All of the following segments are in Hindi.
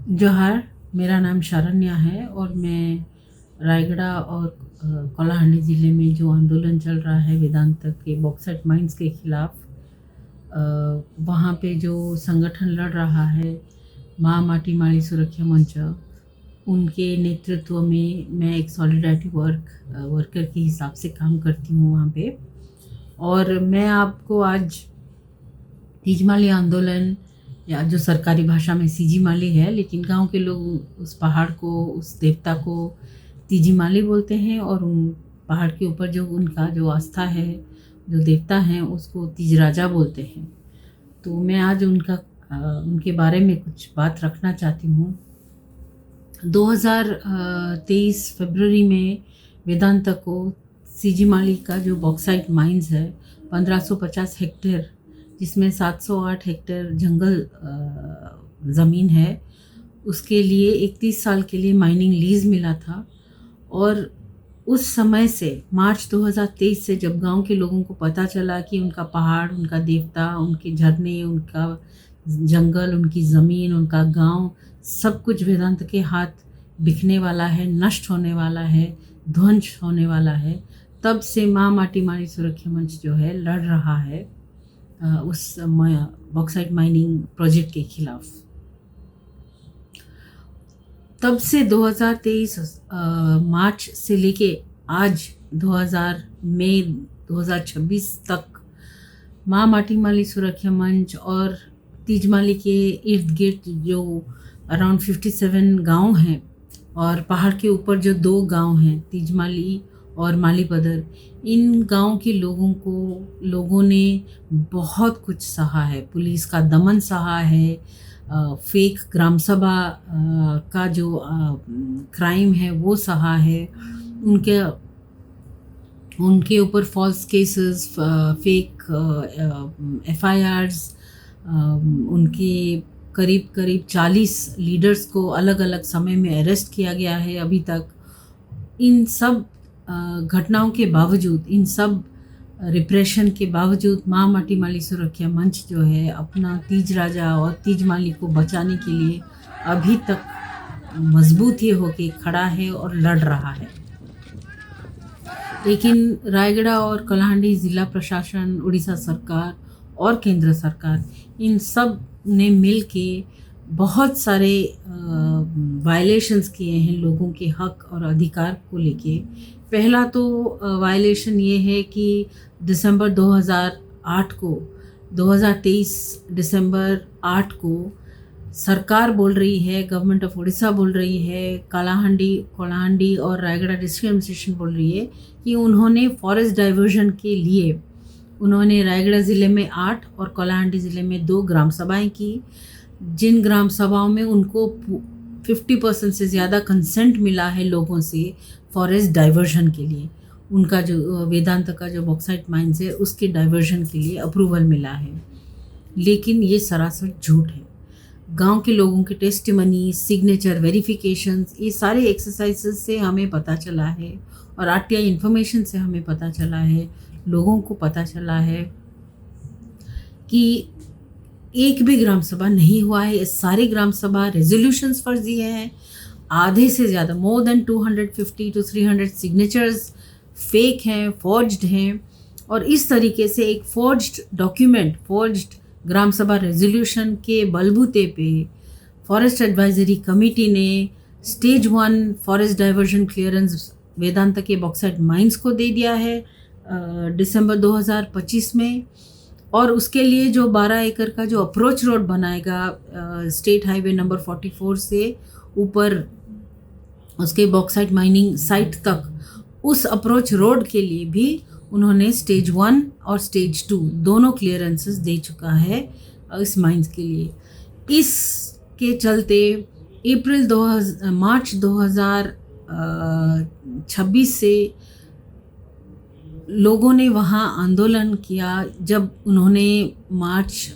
जोहार, मेरा नाम शरण्या है और मैं रायगढ़ और कोलाहांडी ज़िले में जो आंदोलन चल रहा है वेदांत के बॉक्साइट माइंस के खिलाफ, वहाँ पे जो संगठन लड़ रहा है माँ माटी माली सुरक्षा मंच, उनके नेतृत्व में मैं एक सॉलिडारिटी वर्कर के हिसाब से काम करती हूँ वहाँ पे। और मैं आपको आज तीजमाली आंदोलन, या जो सरकारी भाषा में सीजीमाली है, लेकिन गांव के लोग उस पहाड़ को, उस देवता को तीजीमाली बोलते हैं, और उन पहाड़ के ऊपर जो उनका जो आस्था है, जो देवता हैं, उसको तीजराजा बोलते हैं। तो मैं आज उनके बारे में कुछ बात रखना चाहती हूँ। 2023 फरवरी में वेदांत को सीजीमाली का जो बॉक्साइट माइंस है 1550 हेक्टेयर, जिसमें 708 हेक्टेयर जंगल ज़मीन है, उसके लिए 31 साल के लिए माइनिंग लीज मिला था। और उस समय से मार्च 2023 से जब गांव के लोगों को पता चला कि उनका पहाड़, उनका देवता, उनके झरने, उनका जंगल, उनकी ज़मीन, उनका गांव, सब कुछ वेदांत के हाथ बिकने वाला है, नष्ट होने वाला है, ध्वंस होने वाला है, तब से माँ माटी माली सुरक्षा मंच जो है लड़ रहा है उस बॉक्साइट माइनिंग प्रोजेक्ट के खिलाफ। तब से 2023 मार्च से लेके आज 2026 तक माँ माटी माली सुरक्षा मंच और तीजमाली के इर्द गिर्द जो अराउंड 57 गांव हैं, और पहाड़ के ऊपर जो 2 गांव हैं, तीजमाली और मालीपदर, इन गांव के लोगों ने बहुत कुछ सहा है। पुलिस का दमन सहा है, फेक ग्राम सभा का जो क्राइम है वो सहा है, उनके ऊपर फॉल्स केसेस, फेक FIRs, उनके करीब 40 लीडर्स को अलग अलग समय में अरेस्ट किया गया है अभी तक। इन सब घटनाओं के बावजूद, इन सब रिप्रेशन के बावजूद माँ माटी माली सुरक्षा मंच जो है अपना तीज राजा और तीज माली को बचाने के लिए अभी तक मजबूत ही होके खड़ा है और लड़ रहा है। लेकिन रायगढ़ और कोलाहांडी ज़िला प्रशासन, उड़ीसा सरकार और केंद्र सरकार, इन सब ने मिल के बहुत सारे वायलेशंस किए हैं लोगों के हक और अधिकार को लेके। पहला तो वायलेशन ये है कि दिसंबर 2023 दिसंबर 8 को सरकार बोल रही है, गवर्नमेंट ऑफ उड़ीसा बोल रही है, कोलाहांडी और रायगढ़ डिस्ट्रिक्ट एडमिनिस्ट्रेशन बोल रही है कि उन्होंने फॉरेस्ट डाइवर्जन के लिए उन्होंने रायगढ़ ज़िले में 8 और कोलाहांडी ज़िले में 2 ग्राम सभाएं की, जिन ग्राम सभाओं में उनको 50% से ज़्यादा कंसेंट मिला है लोगों से फॉरेस्ट डाइवर्जन के लिए। उनका जो वेदांत का जो बॉक्साइट माइंस है उसके डाइवर्जन के लिए अप्रूवल मिला है। लेकिन ये सरासर झूठ है। गांव के लोगों के टेस्टिमनी, सिग्नेचर वेरिफिकेशंस, ये सारे एक्सरसाइजेस से हमें पता चला है, और RTI इन्फॉर्मेशन से हमें पता चला है, लोगों को पता चला है कि एक भी ग्राम सभा नहीं हुआ है। सारे ग्राम सभा रेजोल्यूशंस फर्जी हैं, आधे से ज़्यादा, more than 250 to 300 signatures fake हैं, फॉर्ज्ड हैं। और इस तरीके से एक फॉर्ज्ड डॉक्यूमेंट, फॉर्ज्ड ग्राम सभा रेजोल्यूशन के बलबूते पे फॉरेस्ट एडवाइजरी कमेटी ने स्टेज 1 फॉरेस्ट डाइवर्जन क्लियरेंस वेदांत के बॉक्साइट माइंस को दे दिया है दिसंबर 2025 में। और उसके लिए जो 12 एकड़ का जो अप्रोच रोड बनाएगा स्टेट हाईवे नंबर 44 से ऊपर उसके बॉक्साइट माइनिंग साइट तक, उस अप्रोच रोड के लिए भी उन्होंने स्टेज 1 और स्टेज 2 दोनों क्लियरेंसेस दे चुका है इस माइंस के लिए। इसके चलते मार्च 2026 से लोगों ने वहाँ आंदोलन किया। जब उन्होंने मार्च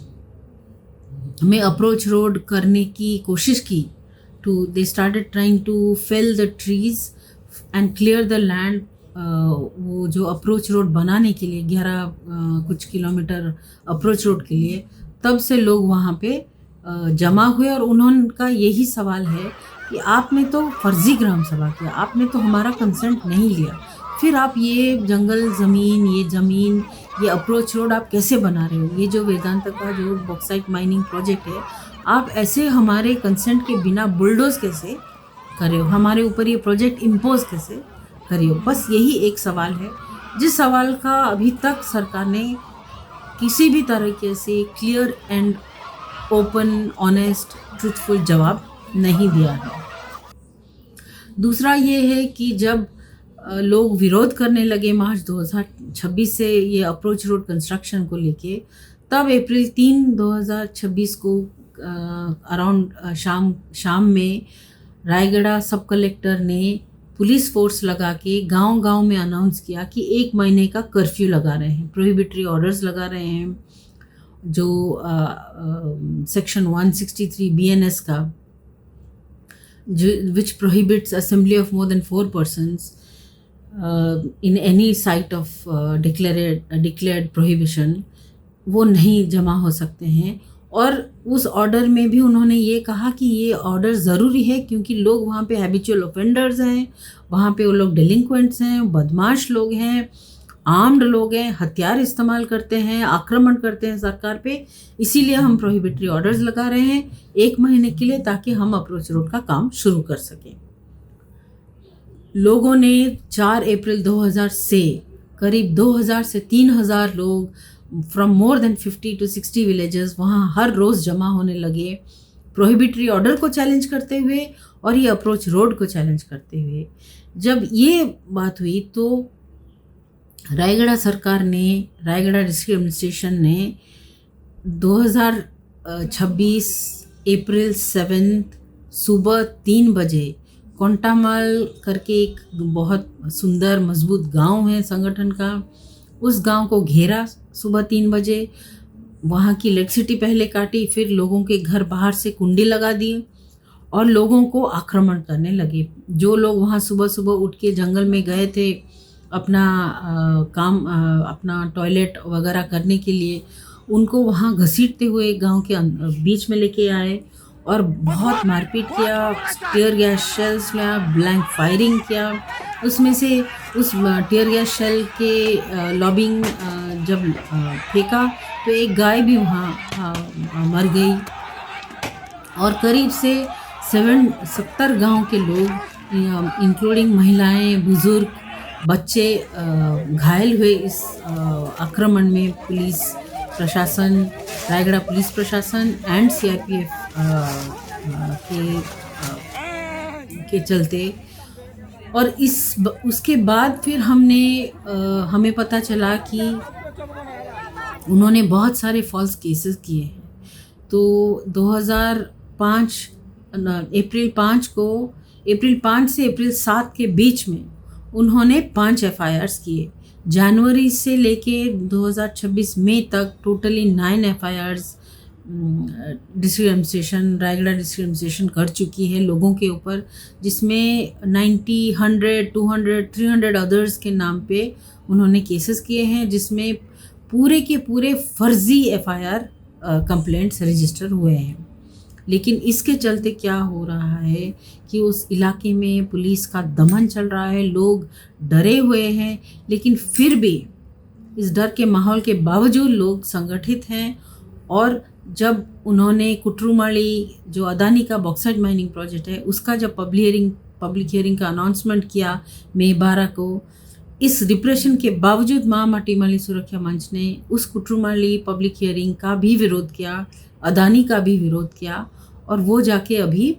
में अप्रोच रोड करने की कोशिश की, they started trying to fell the trees and clear the land. वो जो अप्रोच रोड बनाने के लिए 11 कुछ किलोमीटर अप्रोच रोड के लिए, तब से लोग वहाँ पे जमा हुए और उनका यही सवाल है कि आपने तो फर्जी ग्राम सभा किया, आपने तो हमारा कंसेंट नहीं लिया, फिर आप ये जंगल ज़मीन, ये अप्रोच रोड आप कैसे बना रहे हो? ये जो वेदांता का जो बॉक्साइट माइनिंग प्रोजेक्ट है, आप ऐसे हमारे कंसेंट के बिना बुलडोज़ कैसे कर रहे हो? हमारे ऊपर ये प्रोजेक्ट इम्पोज़ कैसे कर रही हो? बस यही एक सवाल है, जिस सवाल का अभी तक सरकार ने किसी भी तरीके से clear and open, honest, truthful जवाब नहीं दिया है। दूसरा ये है कि जब लोग विरोध करने लगे मार्च 2026 से ये अप्रोच रोड कंस्ट्रक्शन को लेके, तब अप्रैल 3, 2026 को अराउंड शाम में रायगढ़ सब कलेक्टर ने पुलिस फोर्स लगा के गांव-गांव में अनाउंस किया कि 1 महीने का कर्फ्यू लगा रहे हैं, प्रोहिबिटरी ऑर्डर्स लगा रहे हैं, जो सेक्शन 163 BNS का, which prohibits assembly of more than 4 persons in any site of declared prohibition, वो नहीं जमा हो सकते हैं। और उस ऑर्डर में भी उन्होंने ये कहा कि ये ऑर्डर ज़रूरी है क्योंकि लोग वहाँ पे हैबिचुअल ऑफेंडर्स हैं, वहाँ पे वो लोग डिलिंक्वेंट्स हैं, बदमाश लोग हैं, आर्म्ड लोग हैं, हथियार इस्तेमाल करते हैं, आक्रमण करते हैं सरकार पे, इसीलिए हम प्रोहिबिटरी ऑर्डर्स लगा रहे हैं 1 महीने के लिए ताकि हम अप्रोच रोड का काम शुरू कर सकें। लोगों ने 4 अप्रैल 2000 से करीब 2000 से 3000 लोग from more than 50 to 60 villages वहाँ हर रोज़ जमा होने लगे, प्रोहिबिटरी ऑर्डर को चैलेंज करते हुए और ये अप्रोच रोड को चैलेंज करते हुए। जब ये बात हुई तो रायगढ़ सरकार ने, रायगढ़ डिस्ट्रिक्ट एडमिनिस्ट्रेशन ने 2026 अप्रैल 7 सुबह 3 बजे कोंटामाल करके एक बहुत सुंदर मजबूत गांव है संगठन का, उस गांव को घेरा सुबह 3 बजे, वहाँ की इलेक्ट्रिसिटी पहले काटी, फिर लोगों के घर बाहर से कुंडी लगा दी और लोगों को आक्रमण करने लगे। जो लोग वहाँ सुबह सुबह उठ के जंगल में गए थे अपना टॉयलेट वगैरह करने के लिए, उनको वहाँ घसीटते हुए गांव के बीच में लेके आए और बहुत मारपीट किया, टीयर गैस शेल्स में ब्लैंक फायरिंग किया। उसमें से उस टीयर गैस शेल के लॉबिंग जब फेंका तो एक गाय भी वहाँ मर गई और करीब से 70 गांव के लोग इंक्लूडिंग महिलाएं, बुजुर्ग, बच्चे घायल हुए इस आक्रमण में। पुलिस प्रशासन, रायगढ़ पुलिस प्रशासन एंड CRPF के चलते। और उसके बाद फिर हमें पता चला कि उन्होंने बहुत सारे फॉल्स केसेस किए हैं। तो 2005 अप्रैल 5 से अप्रैल 7 के बीच में उन्होंने 5 FIRs किए। जनवरी से लेके 2026 मई तक totally 9 FIRs district administration, Raigarh district administration कर चुकी है लोगों के ऊपर, जिसमें 90, 100, 200, 300 अदर्स के नाम पे उन्होंने केसेस किए हैं, जिसमें पूरे के पूरे फर्जी FIR कंप्लेंट्स रजिस्टर हुए हैं। लेकिन इसके चलते क्या हो रहा है कि उस इलाके में पुलिस का दमन चल रहा है, लोग डरे हुए हैं, लेकिन फिर भी इस डर के माहौल के बावजूद लोग संगठित हैं। और जब उन्होंने कुट्रुमाली जो अदानी का बॉक्साइट माइनिंग प्रोजेक्ट है उसका जब पब्लिक हियरिंग का अनाउंसमेंट किया मई 12 को, इस डिप्रेशन के बावजूद माँ माटीमाली सुरक्षा मंच ने उस कुट्रुमाली पब्लिक हियरिंग का भी विरोध किया, अदानी का भी विरोध किया और वो जाके अभी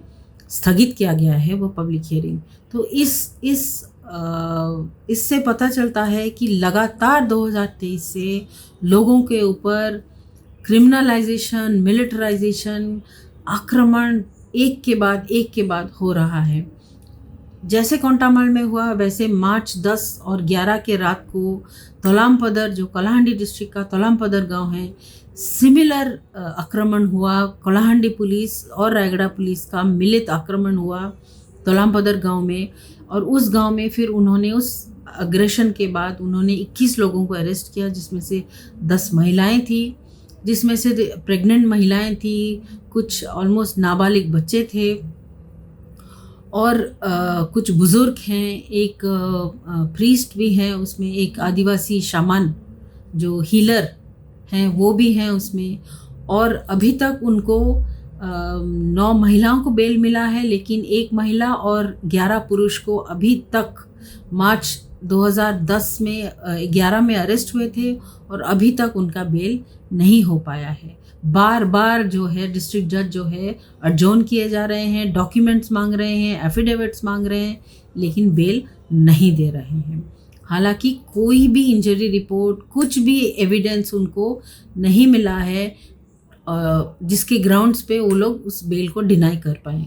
स्थगित किया गया है वो पब्लिक हियरिंग। तो इससे पता चलता है कि लगातार 2023 से लोगों के ऊपर क्रिमिनलाइजेशन, मिलिटराइजेशन, आक्रमण एक के बाद हो रहा है। जैसे कोंटामाल में हुआ वैसे मार्च 10 और 11 के रात को तोलामपदर, जो कलाहांडी डिस्ट्रिक्ट का तोलामपदर गांव है, सिमिलर आक्रमण हुआ। कलाहांडी पुलिस और रायगढ़ पुलिस का मिलित आक्रमण हुआ तोलामपदर गांव में। और उस गांव में फिर उन्होंने उस अग्रेशन के बाद उन्होंने 21 लोगों को अरेस्ट किया, जिसमें से 10 महिलाएं थी, जिसमें से प्रेग्नेंट महिलाएं थी, कुछ ऑलमोस्ट नाबालिग बच्चे थे और कुछ बुज़ुर्ग हैं, एक प्रीस्ट भी हैं उसमें, एक आदिवासी शामान जो हीलर हैं वो भी हैं उसमें। और अभी तक उनको 9 महिलाओं को बेल मिला है, लेकिन एक महिला और 11 पुरुष को अभी तक मार्च 2010 में 11 में अरेस्ट हुए थे और अभी तक उनका बेल नहीं हो पाया है। बार बार जो है डिस्ट्रिक्ट जज जो है अडजॉर्न किए जा रहे हैं, डॉक्यूमेंट्स मांग रहे हैं, एफिडेविट्स मांग रहे हैं, लेकिन बेल नहीं दे रहे हैं। हालांकि कोई भी इंजरी रिपोर्ट, कुछ भी एविडेंस उनको नहीं मिला है जिसके ग्राउंड्स पे वो लोग उस बेल को डिनाई कर पाए।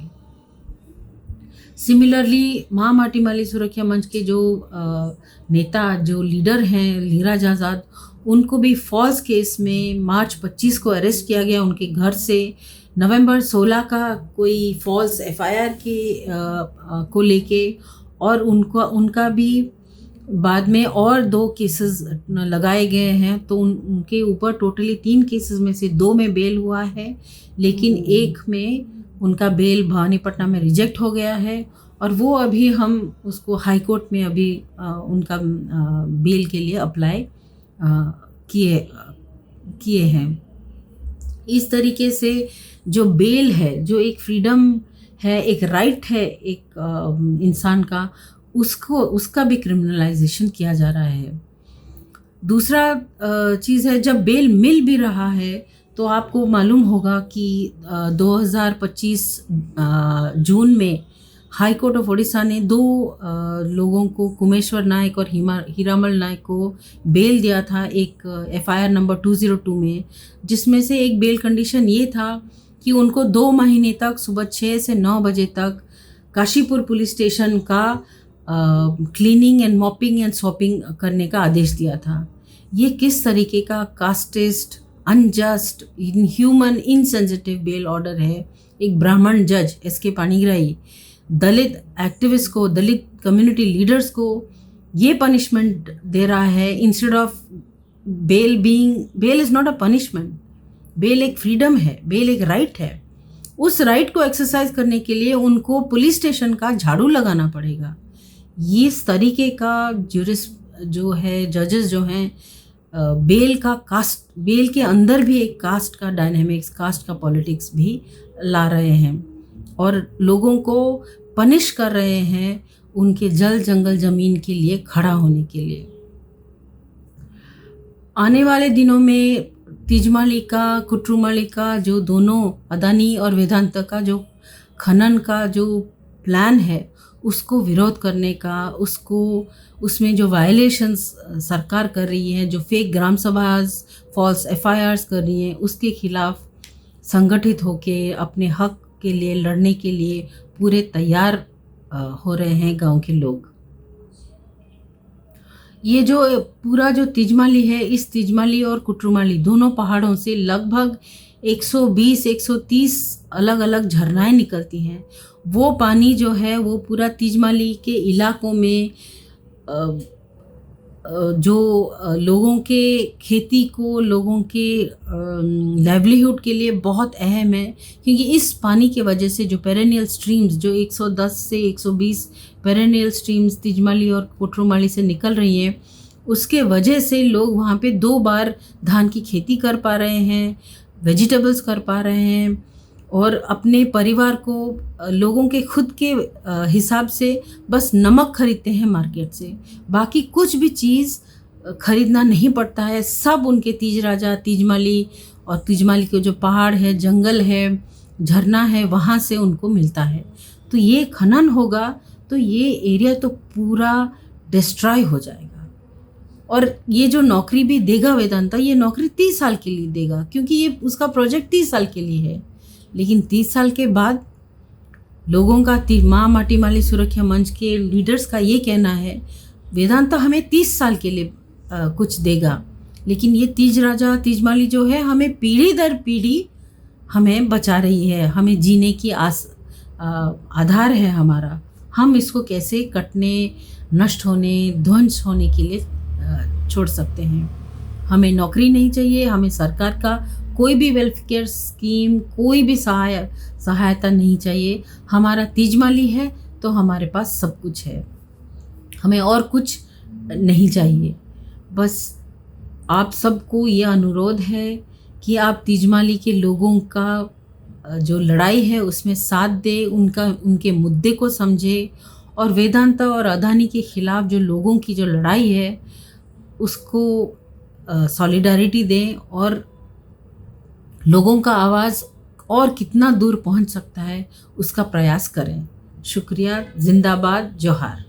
सिमिलरली महामाटी माली सुरक्षा मंच के जो नेता, जो लीडर हैं लीराज आज़ाद, उनको भी फॉल्स केस में मार्च 25 को अरेस्ट किया गया उनके घर से। नवंबर 16 का कोई फॉल्स एफआईआर को लेके, और उनका भी बाद में और 2 केसेस लगाए गए हैं, तो उनके ऊपर टोटली 3 केसेस में से 2 में बेल हुआ है, लेकिन एक में उनका बेल भवानीपटना में रिजेक्ट हो गया है और वो अभी हम उसको हाई कोर्ट में अभी उनका बेल के लिए अप्लाई किए हैं। इस तरीके से जो बेल है, जो एक फ्रीडम है, एक राइट है एक इंसान का, उसका भी क्रिमिनलाइजेशन किया जा रहा है। दूसरा चीज़ है, जब बेल मिल भी रहा है तो आपको मालूम होगा कि 2025 जून में हाई कोर्ट ऑफ ओडिशा ने 2 लोगों को, कुमेश्वर नायक और हीरामल नायक को बेल दिया था एक एफआईआर नंबर 202 में, जिसमें से एक बेल कंडीशन ये था कि उनको 2 महीने तक सुबह 6 से 9 बजे तक काशीपुर पुलिस स्टेशन का cleaning and mopping and shopping करने का आदेश दिया था। ये किस तरीके का casteist, unjust, inhuman, insensitive bail order है। एक ब्राह्मण जज एसके पाणिग्राही दलित एक्टिविस्ट को, दलित कम्युनिटी लीडर्स को ये पनिशमेंट दे रहा है instead of bail is not a punishment. Bail एक फ्रीडम है, बेल एक राइट है। उस राइट को एक्सरसाइज करने के लिए उनको पुलिस स्टेशन का झाड़ू लगाना पड़ेगा। ये इस तरीके का जो है जजेस जो हैं, बेल के अंदर भी एक कास्ट का डायनेमिक्स, कास्ट का पॉलिटिक्स भी ला रहे हैं और लोगों को पनिश कर रहे हैं उनके जल जंगल ज़मीन के लिए खड़ा होने के लिए। आने वाले दिनों में तिजमालिका, कुट्रुमालिका जो दोनों अदानी और वेदांता का जो खनन का जो प्लान है, उसको विरोध करने का, उसमें जो वायलेशंस सरकार कर रही है, जो फेक ग्राम सभाज, फॉल्स एफआईआर्स कर रही हैं, उसके खिलाफ संगठित होके अपने हक के लिए लड़ने के लिए पूरे तैयार हो रहे हैं गांव के लोग। ये जो पूरा जो तिजमाली है, इस तिजमाली और कुट्रुमाली दोनों पहाड़ों से लगभग 120-130 अलग अलग झरनाएं निकलती हैं। वो पानी जो है वो पूरा तिजमाली के इलाकों में जो लोगों के खेती को, लोगों के लाइवलीहुड के लिए बहुत अहम है, क्योंकि इस पानी के वजह से जो पेरेनियल स्ट्रीम्स, जो 110 से 120 पेरेनियल स्ट्रीम्स तिजमाली और कुट्रुमाली से निकल रही हैं, उसके वजह से लोग वहाँ पे 2 बार धान की खेती कर पा रहे हैं, वेजिटेबल्स कर पा रहे हैं और अपने परिवार को, लोगों के खुद के हिसाब से बस नमक खरीदते हैं मार्केट से, बाकी कुछ भी चीज़ खरीदना नहीं पड़ता है। सब उनके तीज राजा, तिजमाली और तिजमाली के जो पहाड़ है, जंगल है, झरना है, वहाँ से उनको मिलता है। तो ये खनन होगा तो ये एरिया तो पूरा डिस्ट्रॉय हो जाएगा। और ये जो नौकरी भी देगा वेदांता, ये नौकरी 30 साल के लिए देगा, क्योंकि ये उसका प्रोजेक्ट 30 साल के लिए है। लेकिन 30 साल के बाद लोगों का, महामाटी माली सुरक्षा मंच के लीडर्स का ये कहना है, वेदांता हमें 30 साल के लिए कुछ देगा, लेकिन ये तीज राजा, तिजमाली जो है हमें पीढ़ी दर पीढ़ी हमें बचा रही है, हमें जीने की आधार है हमारा। हम इसको कैसे कटने, नष्ट होने, ध्वंस होने के लिए छोड़ सकते हैं। हमें नौकरी नहीं चाहिए, हमें सरकार का कोई भी वेलफेयर स्कीम, कोई भी सहायता नहीं चाहिए। हमारा तीजमाली है तो हमारे पास सब कुछ है, हमें और कुछ नहीं चाहिए। बस आप सबको ये अनुरोध है कि आप तीजमाली के लोगों का जो लड़ाई है उसमें साथ दे, उनके मुद्दे को समझे, और वेदांता और अदानी के खिलाफ जो लोगों की जो लड़ाई है उसको सॉलिडारिटी दें, और लोगों का आवाज़ और कितना दूर पहुंच सकता है उसका प्रयास करें। शुक्रिया। जिंदाबाद। जोहार।